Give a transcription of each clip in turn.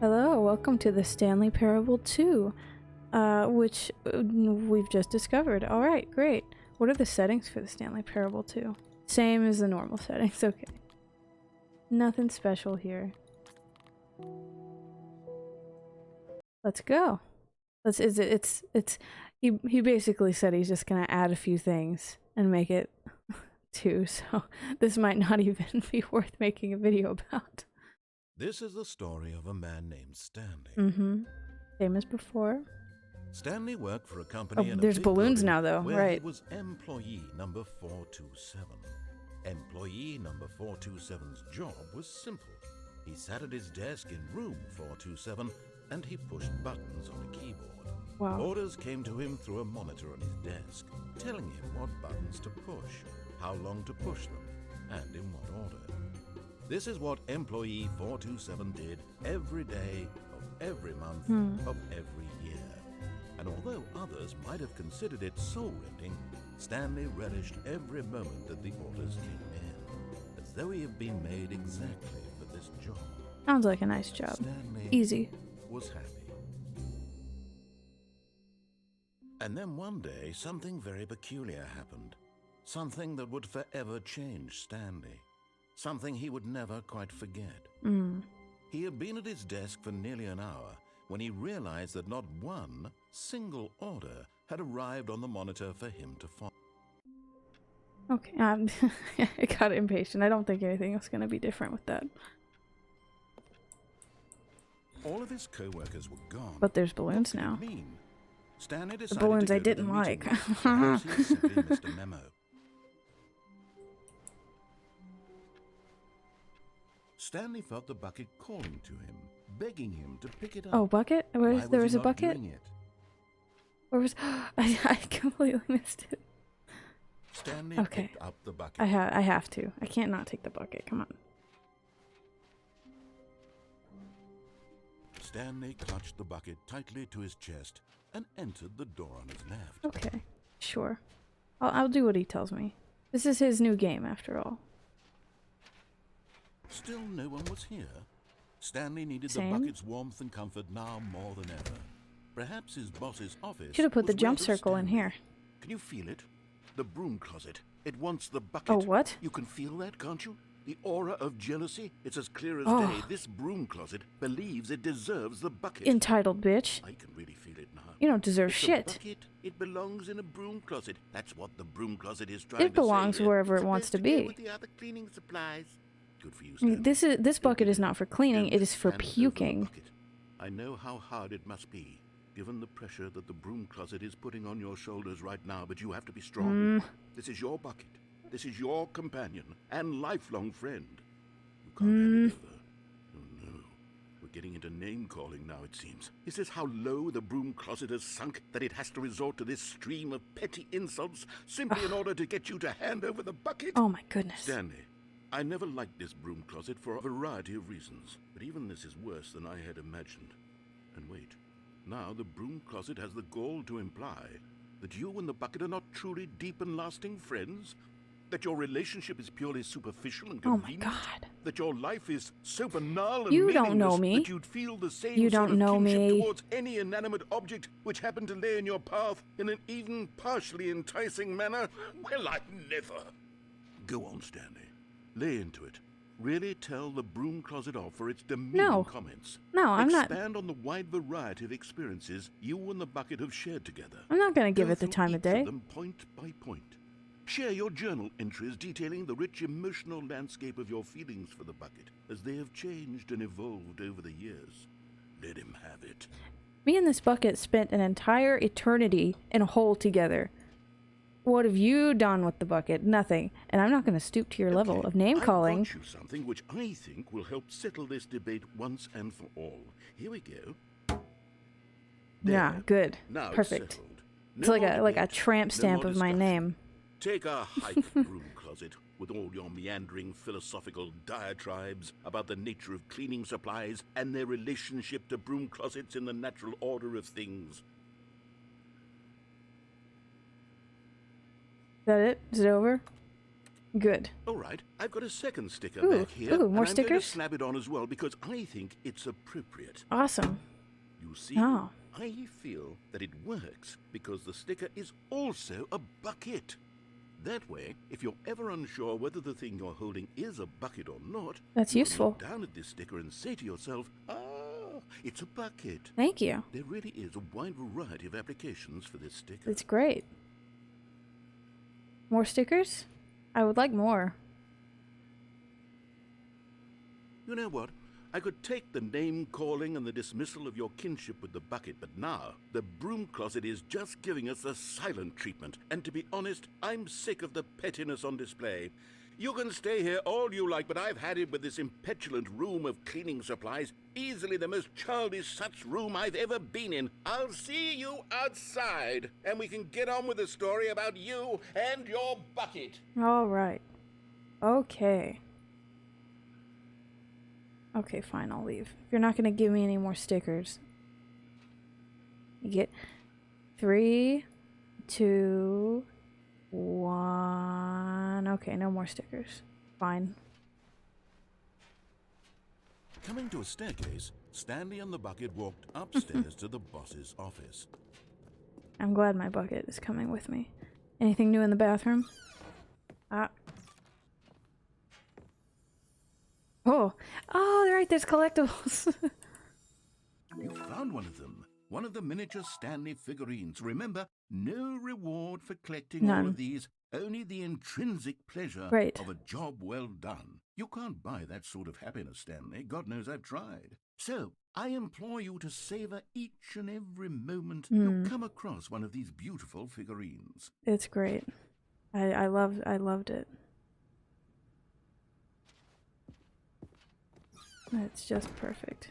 Hello, welcome to the Stanley Parable 2, which we've just discovered. Alright, great. What are the settings for the Stanley Parable 2? Same as the normal settings, okay. Nothing special here. Let's go. He basically said he's just gonna add a few things and make it 2, so this might not even be worth making a video about. This is the story of a man named Stanley. Mm-hmm. Same as before. Stanley worked for a company in a there's big balloons building now, though. where Right. he was employee number 427. Employee number 427's job was simple. He sat at his desk in room 427 and he pushed buttons on a keyboard. Wow. Orders came to him through a monitor on his desk, telling him what buttons to push, how long to push them, and in what order. This is what employee 427 did every day of every month of every year. And although others might have considered it soul-rending, Stanley relished every moment that the orders came in, as though he had been made exactly for this job. Sounds like a nice job. Stanley Easy. was happy. And then one day, something very peculiar happened. Something that would forever change Stanley. Something he would never quite forget. He had been at his desk for nearly an hour when he realized that not one single order had arrived on the monitor for him to follow. Okay, I got impatient. I don't think anything else is going to be different with that. All of his co-workers were gone. But there's balloons now. Stanley The decided balloons to I go to the didn't meeting like. room. Perhaps he had simply missed a memo. Stanley felt the bucket calling to him, begging him to pick it up. Oh, bucket? There was a not bucket? doing it? Where was... I completely missed it. Stanley Okay. picked up the bucket. I have to. I can't not take the bucket. Come on. Stanley clutched the bucket tightly to his chest and entered the door on his left. Okay. Sure. I'll do what he tells me. This is his new game, after all. Still no one was here. Stanley needed Same. the bucket's warmth and comfort now more than ever. Perhaps his boss's office Should have put the was jump where to circle in Stanley. here. Can you feel it? The broom closet. It wants the bucket. Oh, what? You can feel that, can't you? The aura of jealousy. It's as clear as Oh. day. This broom closet believes it deserves the bucket. Entitled bitch. I can really feel it now. You don't deserve It's shit. A bucket. It belongs in a broom closet. That's what the broom closet is trying to say. It belongs here. wherever It's it wants to supposed go be. with the other cleaning supplies. Good for you, Stanley. This bucket is not for cleaning, Don't it is for stand over the puking. bucket. I know how hard it must be, given the pressure that the broom closet is putting on your shoulders right now, but you have to be strong. This is your bucket. This is your companion and lifelong friend. You can't hand it over. Oh no. We're getting into name-calling now, it seems. Is this how low the broom closet has sunk, that it has to resort to this stream of petty insults simply in order to get you to hand over the bucket? Oh my goodness. Stanley, I never liked this broom closet for a variety of reasons, but even this is worse than I had imagined. And wait, now the broom closet has the gall to imply that you and the bucket are not truly deep and lasting friends? That your relationship is purely superficial and Oh my convenient? god. That your life is so banal and You don't know meaningless me. that you'd feel the same You sort don't of know kinship me. towards any inanimate object which happened to lay in your path in an even partially enticing manner? Well, I've never. Go on, Stanley. Lay into it. Really tell the broom closet off for its demeaning No. comments. No, I'm not. Expand on the wide variety of experiences you and the bucket have shared together. I'm not gonna give Go it the through time of each day. them point by point. Share your journal entries detailing the rich emotional landscape of your feelings for the bucket as they have changed and evolved over the years. Let him have it. Me and this bucket spent an entire eternity in a hole together. What have you done with the bucket? Nothing. And I'm not going to stoop to your level Okay, of name-calling. I've got you something which I think will help settle this debate once and for all. Here we go. Yeah, There. good. Now Perfect. It's settled. It's No like more a debate, tramp no stamp more of my discussion. name. Take a hike, broom closet, with all your meandering philosophical diatribes about the nature of cleaning supplies and their relationship to broom closets in the natural order of things. Is that it? Is it over? Good. All right, I've got a second sticker Ooh, back here, ooh, more and I'm going to stickers? slap it on as well because I think it's appropriate. Awesome. You see, Oh. I feel that it works because the sticker is also a bucket. That way, if you're ever unsure whether the thing you're holding is a bucket or not, That's you useful. can look down at this sticker and say to yourself, ah, it's a bucket. Thank you. There really is a wide variety of applications for this sticker. It's great. More stickers? I would like more. You know what? I could take the name-calling and the dismissal of your kinship with the bucket, but now the broom closet is just giving us the silent treatment. And to be honest, I'm sick of the pettiness on display. You can stay here all you like, but I've had it with this impetulant room of cleaning supplies. Easily the most childish such room I've ever been in. I'll see you outside, and we can get on with the story about you and your bucket. All right. Okay. Okay, fine, I'll leave. If you're not gonna give me any more stickers. You get 3, 2, 1. Okay, no more stickers. Fine. Coming to a staircase, Stanley and the bucket walked upstairs to the boss's office. I'm glad my bucket is coming with me. Anything new in the bathroom? Ah. Oh, right, there's collectibles. You found one of them. One of the miniature Stanley figurines. Remember, no reward for collecting all None. of these, only the intrinsic pleasure Right. of a job well done. You can't buy that sort of happiness, Stanley. God knows I've tried. So, I implore you to savor each and every moment you come across one of these beautiful figurines. It's great. I loved it. It's just perfect.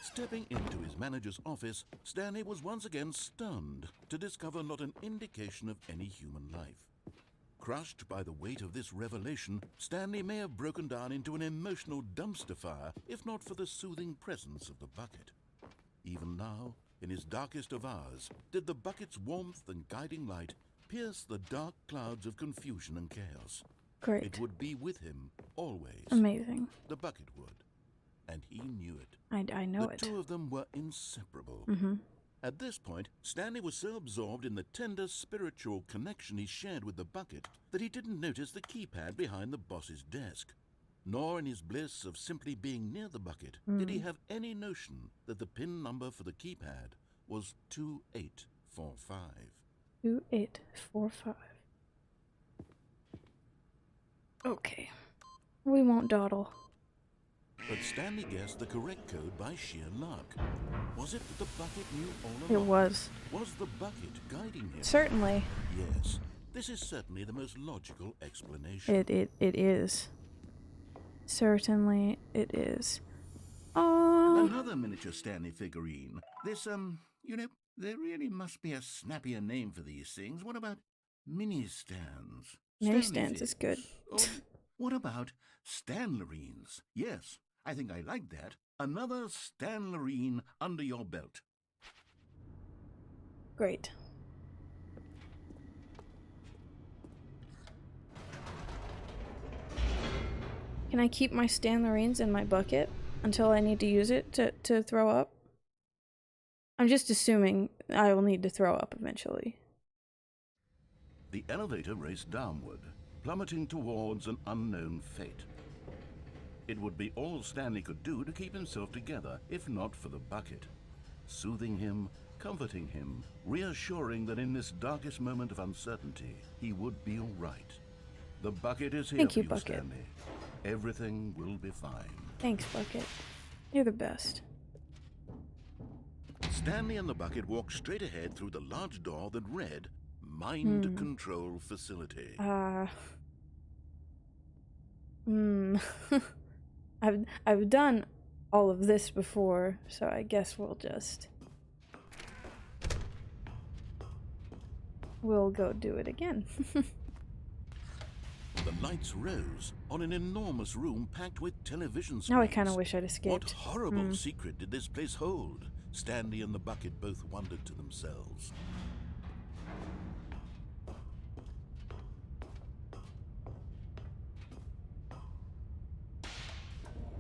Stepping into his manager's office, Stanley was once again stunned to discover not an indication of any human life. Crushed by the weight of this revelation, Stanley may have broken down into an emotional dumpster fire if not for the soothing presence of the bucket. Even now, in his darkest of hours, did the bucket's warmth and guiding light pierce the dark clouds of confusion and chaos. Great. It would be with him, always. Amazing. The bucket would. And he knew it. I know The it. two of them were inseparable. At this point, Stanley was so absorbed in the tender spiritual connection he shared with the bucket that he didn't notice the keypad behind the boss's desk. Nor in his bliss of simply being near the bucket did he have any notion that the PIN number for the keypad was 2845. 2845. Okay. We won't dawdle. But Stanley guessed the correct code by sheer luck. Was it that the bucket knew all It along? was. Was the bucket guiding him? Certainly. Yes. This is certainly the most logical explanation. It is. Certainly it is. Another miniature Stanley figurine. This, you know, there really must be a snappier name for these things. What about mini stands? Mini Stanley stands is figs. good. Or what about Stanlerines? Yes, I think I like that. Another Stanlerine under your belt. Great. Can I keep my Stanlerines in my bucket until I need to use it to throw up? I'm just assuming I will need to throw up eventually. The elevator raced downward, plummeting towards an unknown fate. It would be all Stanley could do to keep himself together, if not for the bucket. Soothing him, comforting him, reassuring that in this darkest moment of uncertainty, he would be all right. The bucket is here Thank for you, you, Bucket. Stanley. Everything will be fine. Thanks, Bucket. You're the best. Stanley and the bucket walked straight ahead through the large door that read, Mind Control Facility. I've done all of this before, so I guess we'll go do it again. The lights rose on an enormous room packed with television screens. Now I kind of wish I'd What escaped. horrible secret did this place hold? Stanley and the bucket both wondered to themselves.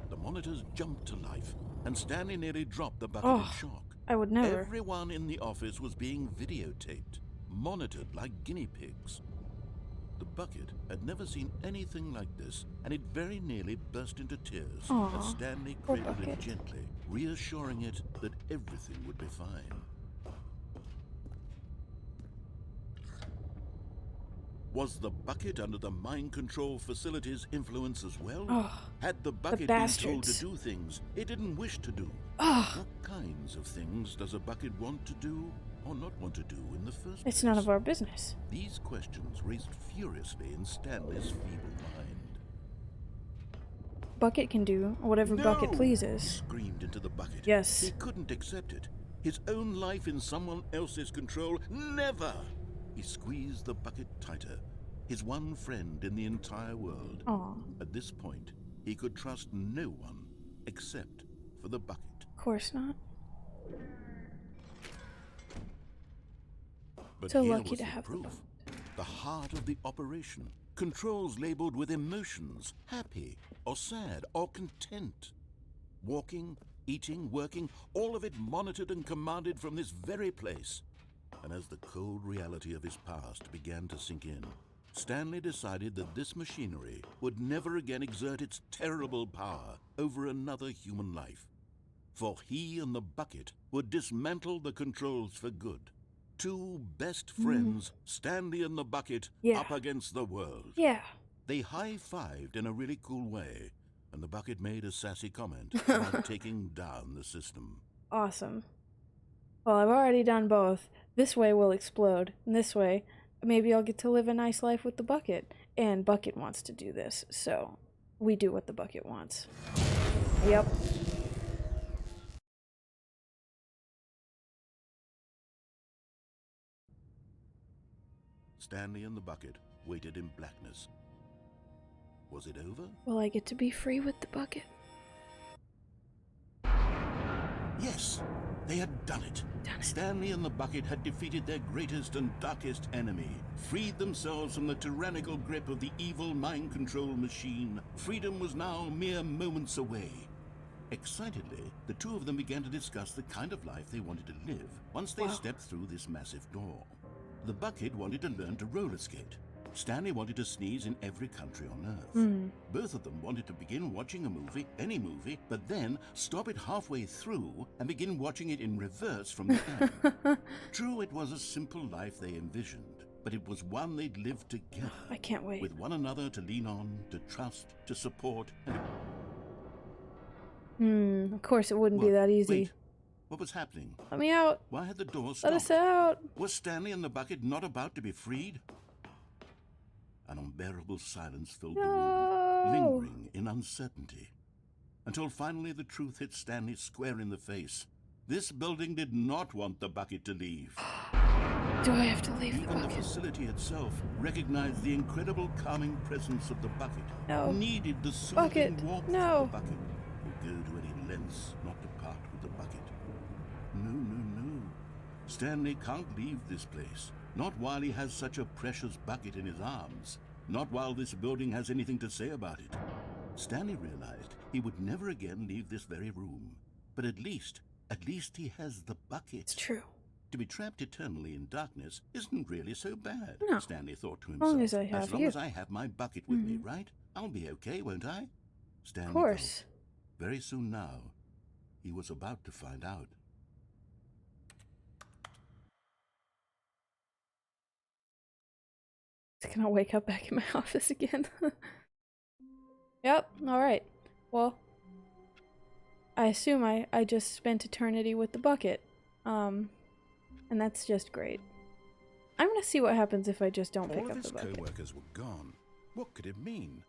The monitors jumped to life, and Stanley nearly dropped the bucket in shock. I would never. Everyone in the office was being videotaped, monitored like guinea pigs. The bucket had never seen anything like this, and it very nearly burst into tears as Stanley cradled it gently, reassuring it that everything would be fine. Was the bucket under the mind control facility's influence as well? Had the bucket been told to do things it didn't wish to do? What kinds of things does a bucket want to do or not want to do in the first place? It's none of our business. These questions raced furiously in Stanley's feeble mind. Bucket can do whatever Bucket He pleases. screamed into the bucket. Yes. He couldn't accept it. His own life in someone else's control, never! He squeezed the bucket tighter, his one friend in the entire world. At this point, he could trust no one except for the bucket. Of course not. But So here lucky was to the have the proof. bucket. The heart of the operation. Controls labeled with emotions, happy or sad or content. Walking, eating, working, all of it monitored and commanded from this very place. And as the cold reality of his past began to sink in, Stanley decided that this machinery would never again exert its terrible power over another human life. For he and the bucket would dismantle the controls for good. Two best friends, Stanley and the bucket, up against the world. Yeah. They high-fived in a really cool way, and the bucket made a sassy comment about taking down the system. Awesome. Well, I've already done both. This way we'll explode, and this way, maybe I'll get to live a nice life with the bucket. And Bucket wants to do this, so we do what the bucket wants. Yep. Stanley and the bucket waited in blackness. Was it over? Will I get to be free with the bucket? Yes, they had done it. Stanley and the bucket had defeated their greatest and darkest enemy, freed themselves from the tyrannical grip of the evil mind control machine. Freedom was now mere moments away. Excitedly, the two of them began to discuss the kind of life they wanted to live once they stepped through this massive door. The bucket wanted to learn to roller skate. Stanley wanted to sneeze in every country on Earth. Both of them wanted to begin watching a movie, any movie, but then stop it halfway through and begin watching it in reverse from the end. True, it was a simple life they envisioned, but it was one they'd lived together. I can't wait. With one another to lean on, to trust, to support, and... Of course it wouldn't be that easy. Wait. What was happening? Let me out. Why had the door stopped? Let us out. Was Stanley and the bucket not about to be freed? An unbearable silence filled the room, lingering in uncertainty. Until finally the truth hit Stanley square in the face. This building did not want the bucket to leave. Do I have to leave the Even bucket? the facility itself recognized the incredible calming presence of the bucket. No. Needed the soothing Bucket. warmth No. of the bucket. Would go to any lengths not to part with the bucket. No. Stanley can't leave this place. Not while he has such a precious bucket in his arms. Not while this building has anything to say about it. Stanley realized he would never again leave this very room. But at least he has the bucket. It's true. To be trapped eternally in darkness isn't really so bad, No. Stanley thought to As himself. long as I have you. As I have my bucket with me, right? I'll be okay, won't I? Stanley Of course. thought. Very soon now, he was about to find out. It's gonna wake up back in my office again. Yep, alright. Well, I assume I just spent eternity with the bucket. And that's just great. I'm gonna see what happens if I just don't pick All of up the his bucket. co-workers were gone. What could it mean?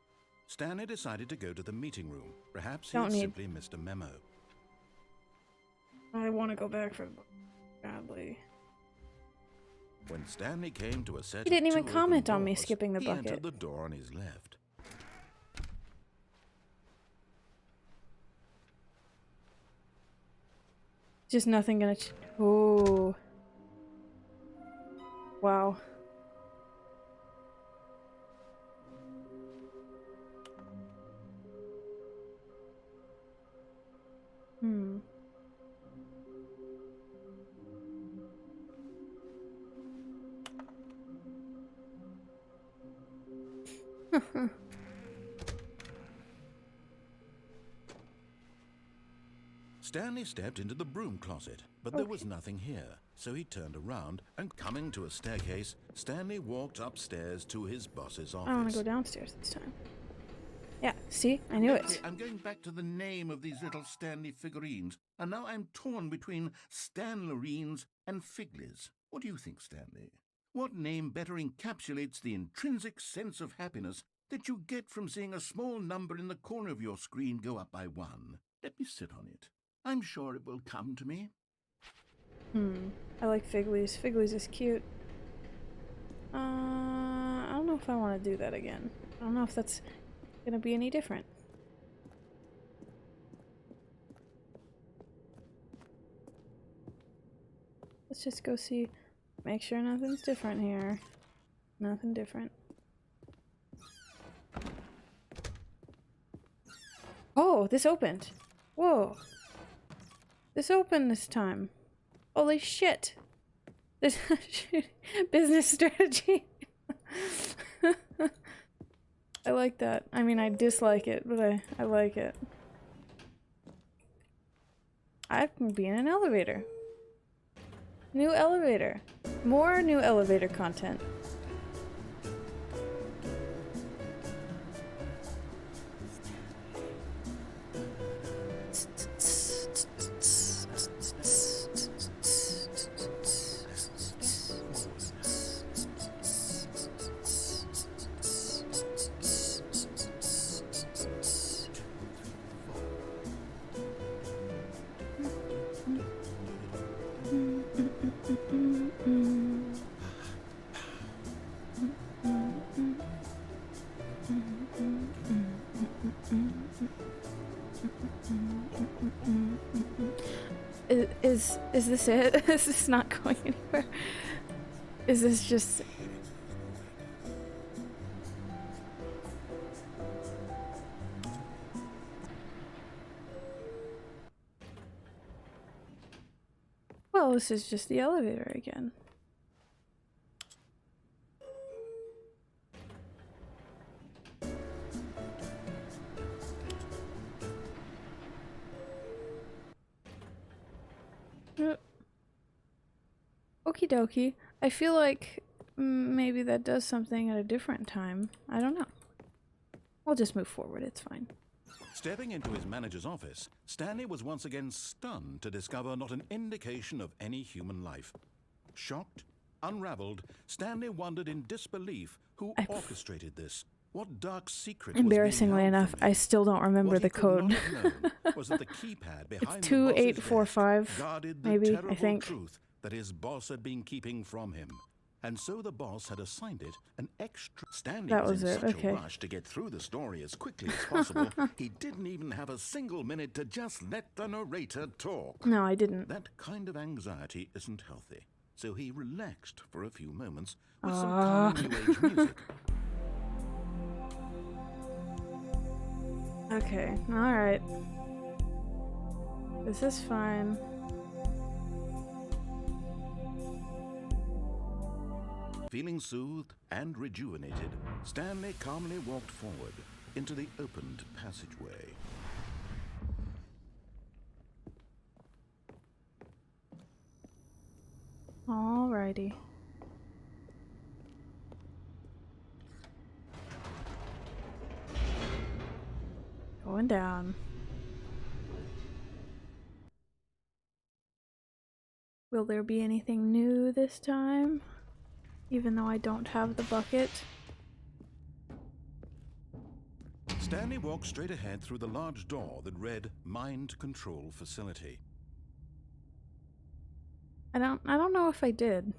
Stanley decided to go to the meeting room. Perhaps he Don't had need- simply missed a memo. I want to go back for the bucket badly. When Stanley came to a set He didn't of even two comment open on me doors, skipping the he bucket. entered the door on his left. Just nothing gonna oh. Wow. Hmm. Stanley stepped into the broom closet, but there was nothing here, so he turned around and, coming to a staircase, Stanley walked upstairs to his boss's office. I want to go downstairs this time. Yeah, see? I knew it. I'm going back to the name of these little Stanley figurines, and now I'm torn between Stanlerines and Figlies. What do you think, Stanley? What name better encapsulates the intrinsic sense of happiness that you get from seeing a small number in the corner of your screen go up by 1? Let me sit on it. I'm sure it will come to me. I like Figlies. Figlies is cute. I don't know if I want to do that again. I don't know if that's gonna be any different. Let's just go see. Make sure nothing's different here. Nothing different. Oh, this opened. Whoa. This opened this time. Holy shit. This business strategy. I like that. I mean, I dislike it, but I like it. I can be in an elevator. New elevator. More new elevator content. Is this it? Is this not going anywhere? Is this just... Well, this is just the elevator again. Okie dokie. I feel like maybe that does something at a different time. I don't know. We'll just move forward, it's fine. Stepping into his manager's office, Stanley was once again stunned to discover not an indication of any human life. Shocked, unraveled, Stanley wondered in disbelief who orchestrated this. What dark secret Embarrassingly enough, I still don't remember the code. Was that the keypad behind It's 2845, maybe, I think. Truth that his boss had been keeping from him. And so the boss had assigned it an extra. Stanley was in such a rush to get through the story as quickly as possible, he didn't even have a single minute to just let the narrator talk. No, I didn't. That kind of anxiety isn't healthy. So he relaxed for a few moments with some calming new age music. Okay, alright. This is fine. Feeling soothed and rejuvenated, Stanley calmly walked forward into the opened passageway. Alrighty. Going down. Will there be anything new this time? Even though I don't have the bucket. Stanley walked straight ahead through the large door that read Mind Control Facility. I don't know if I did.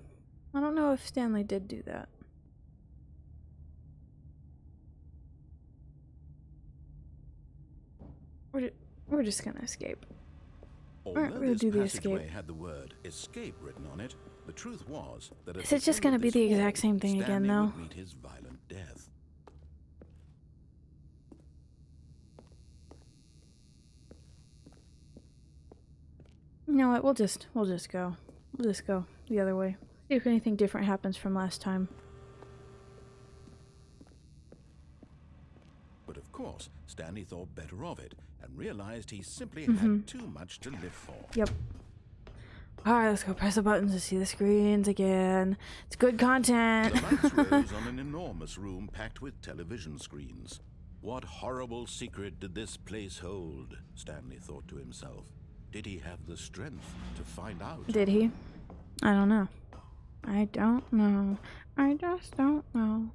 I don't know if Stanley did do that. We're just gonna escape. Although we'll this do the passageway escape. had the word escape written on it, the truth was that at Is the it just end gonna of be this the exact hall, same thing again, Stanley though? would meet his violent death. You know what? We'll just go. We'll just go the other way. See if anything different happens from last time. But of course, Stanley thought better of it and realized he simply had too much to live for. Yep. Alright, let's go press the buttons to see the screens again. It's good content. The lights rose on an enormous room packed with television screens. What horrible secret did this place hold? Stanley thought to himself. Did he have the strength to find out? Did he? I don't know. I don't know. I just don't know.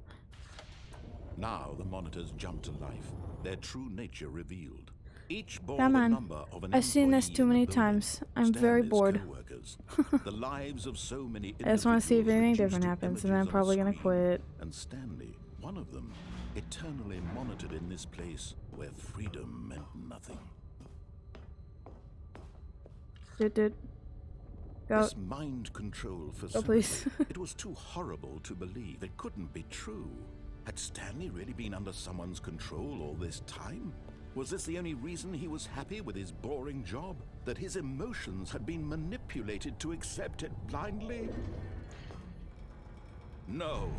Now the monitors jumped to life, their true nature revealed. Each bore Come the on. number of an I've seen this employee too in the many building, times. I'm very Stanley's bored. co-workers, the lives of so many I just want to see if anything individuals different reduced to happens, and then I'm images on a probably gonna screen. quit. And Stanley, one of them, eternally monitored in this place where freedom meant nothing. Did. Go. This mind control for Go, please. it was too horrible to believe. It couldn't be true. Had Stanley really been under someone's control all this time? Was this the only reason he was happy with his boring job? That his emotions had been manipulated to accept it blindly? No.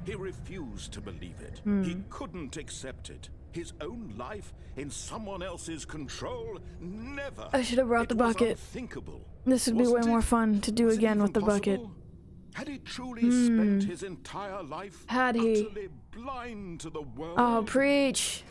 He refused to believe it. He couldn't accept it. His own life in someone else's control? Never. I should have brought the It was bucket. unthinkable. This would be way Wasn't more it? fun to do Was it again even with the bucket. possible? Had he truly spent his entire life Had he? utterly blind to the world? Oh, preach.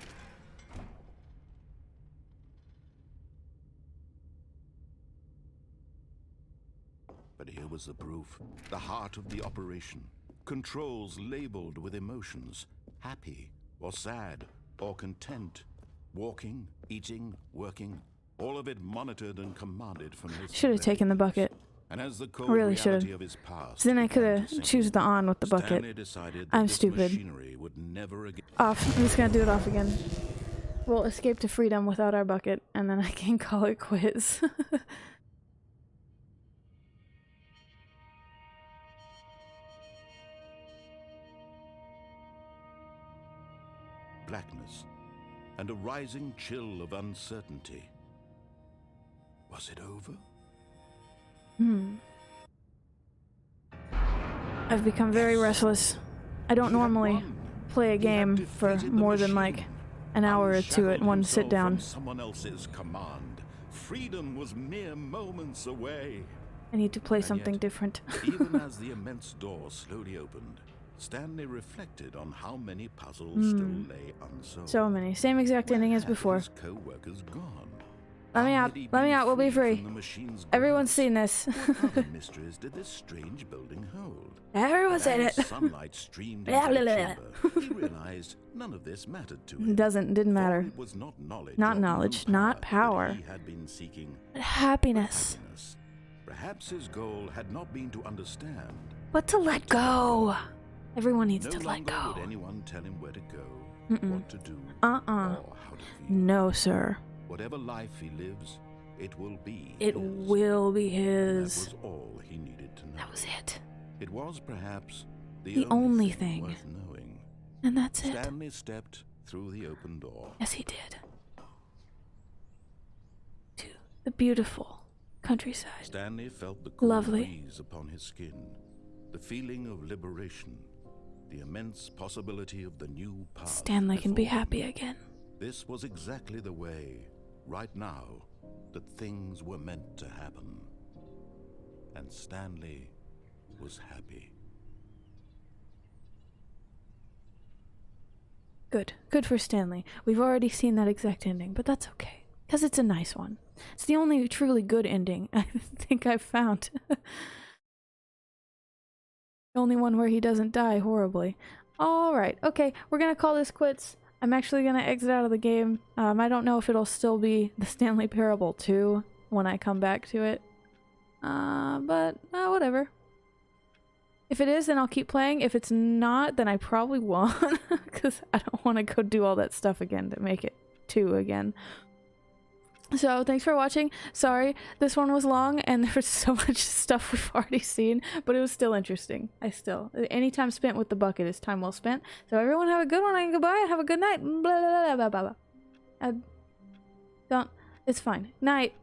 But here was the proof. The heart of the operation. Controls labeled with emotions. Happy or sad or content. Walking, eating, working. All of it monitored and commanded from this. Should have taken the bucket. And as the cold Really reality should've. of his past So then I began could to have sink choose in, the on with the bucket. Stanley decided that I'm this stupid. machinery would never again. Off. I'm just gonna do it off again. We'll escape to freedom without our bucket, and then I can call it quits. Blackness and a rising chill of uncertainty. Was it over? I've become very restless. I don't He had normally won. play a He had game for defeated the more than machine. like an hour or two at Unshackled one sit himself down. from someone else's command. Freedom was mere moments away. I need to play And something yet, different. Even as the immense door slowly opened, Stanley reflected on how many puzzles still lay unsolved. So many. Same exact Where ending as had before. his co-workers gone? Let me How out. had he Let me been out. We'll be freed free. from the machine's Everyone's grasp? seen this. What other mysteries did this strange building hold? Everyone's seen it. As sunlight streamed Blah, into the blah, chamber, he realized none of this mattered to him. Didn't For matter. it was not knowledge, Not or even knowledge, not power. that he had been seeking, Happiness. happiness. Perhaps his goal had not been to understand. But to let go. Everyone needs No to let longer go. would anyone tell him where to go, what to do, Uh-uh. or how to feel. No, sir. Whatever life he lives, it will be It his. will be And his. that was all he needed to know. That was it. It was perhaps The only thing thing. worth knowing. And that's it. Stanley stepped through the open door. Yes, he did. To the beautiful countryside. Stanley felt the cool Lovely. breeze upon his skin, the feeling of liberation, the immense possibility of the new path. Stanley can be before him. happy again. This was exactly the way, right now, that things were meant to happen. And Stanley was happy. Good. Good for Stanley. We've already seen that exact ending, but that's okay. Because it's a nice one. It's the only truly good ending I think I've found. The only one where he doesn't die horribly. Alright, okay, we're gonna call this quits. I'm actually gonna exit out of the game. I don't know if it'll still be the Stanley Parable 2 when I come back to it. But whatever. If it is, then I'll keep playing. If it's not, then I probably won't. Because I don't want to go do all that stuff again to make it 2 again. So thanks for watching. Sorry, this one was long and there was so much stuff we've already seen, but it was still interesting. Any time spent with the bucket is time well spent. So everyone have a good one and goodbye. Have a good night. Blah, blah, blah, blah, blah, blah. Don't, it's fine. Night.